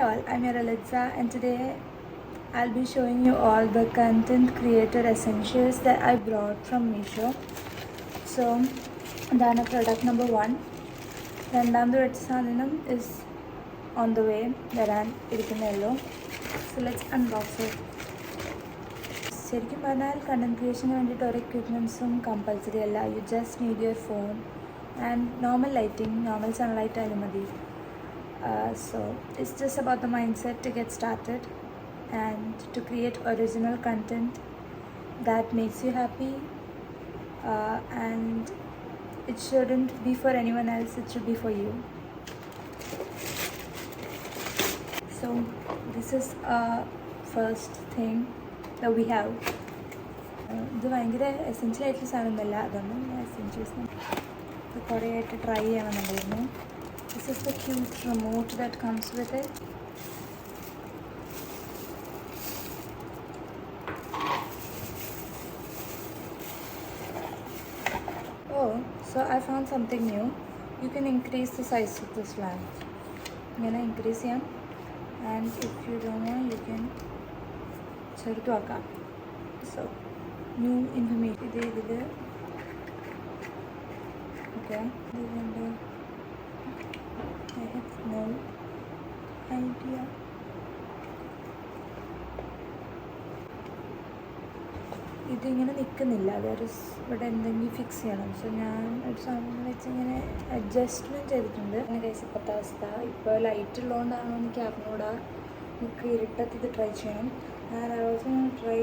all, I'm your Alexa, and today I'll be showing you all the content creator essentials that I brought from Meesho. So, that's product number 1. രണ്ടാമത് വെച്ച സാധനം is on the way വരാൻ ഇരിക്കുന്നല്ലോ. So let's unbox it. ശരിക്കും പറഞ്ഞാൽ content ക്രിയേഷന് വേണ്ടിയിട്ട് ഒരു എക്വിപ്മെൻറ്റ്സും compulsory അല്ല. You just need your phone and normal lighting, normal sunlight ആയാലും മതി. So it's just about the mindset to get started and to create original content that makes you happy, and it shouldn't be for anyone else, it should be for you. So this is first thing that we have. ഇത് ഭയങ്കര essential ആയിട്ടുള്ള സാധനമൊന്നുമല്ല, അതൊന്നും essentials ഇത് കുറേ ആയിട്ട് try ചെയ്യണമെന്നുണ്ടായിരുന്നു. This is the cute remote that comes with it. Oh, so I found something new. You can increase the size of this lamp. I'm gonna increase it, and if you don't know, you can ചെറുതാക്കാം. So new information. ഇത് okay. I have no idea. ഇതിങ്ങനെ നിൽക്കുന്നില്ല, ഇവിടെ എന്തെങ്കിലും fix ചെയ്യണം. So ഞാൻ ഒരു സാധനം വെച്ച് ഇങ്ങനെ അഡ്ജസ്റ്റ്മെൻറ്റ് ചെയ്തിട്ടുണ്ട്. അങ്ങനെ കേസ് ഇപ്പോഴത്തെ അവസ്ഥ. ഇപ്പോൾ ലൈറ്റ് ഉള്ളതുകൊണ്ടാണോ എനിക്ക് അറിഞ്ഞൂടാ. നമുക്ക് ഇരുട്ടത്ത് ഇത് ട്രൈ ചെയ്യണം. And I also try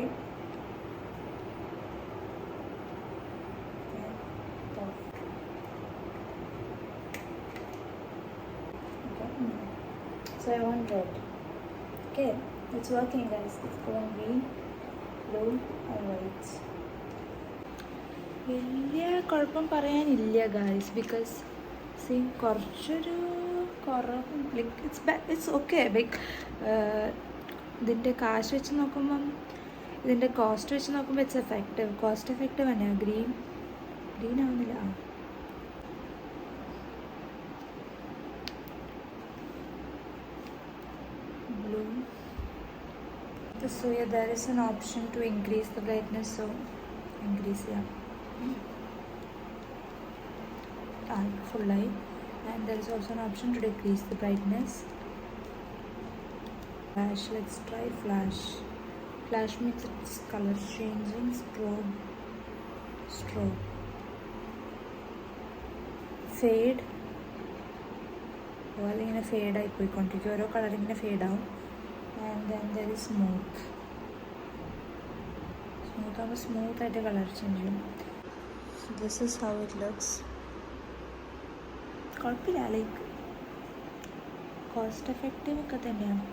so I want red. Okay, it's working guys. It's going green, blue and white. വലിയ കുഴപ്പം പറയാനില്ല ഗായ്സ്, ബിക്കോസ് സീ കുറച്ചൊരു കുറവ് ലൈക്ക് ഇറ്റ്സ് ഓക്കെ. ലൈക്ക് ഇതിൻ്റെ കാശ് വെച്ച് നോക്കുമ്പം, ഇതിൻ്റെ കോസ്റ്റ് വെച്ച് നോക്കുമ്പോൾ ഇറ്റ്സ് എഫക്റ്റീവ്. കോസ്റ്റ് എഫക്റ്റീവ് തന്നെയാണ്. ഗ്രീൻ ആവുന്നില്ല. Blue. So yeah, there is an option to increase the brightness, so increase full light, and there is also an option to decrease the brightness. Flash, let's try flash. Flash makes its color changing. Strobe. Fade. അതുപോലെ ഇങ്ങനെ ഫെയ്ഡായി പോയിക്കൊണ്ടിരിക്കും. ഓരോ colour ഇങ്ങനെ ഫെയ്ഡാവും. And then there is smooth ആകുമ്പോൾ സ്മൂത്തായിട്ട് colour change ചെയ്യും. This is how it looks. കുഴപ്പമില്ല, ലൈക്ക് കോസ്റ്റ് എഫക്റ്റീവ് ഒക്കെ തന്നെയാണ്.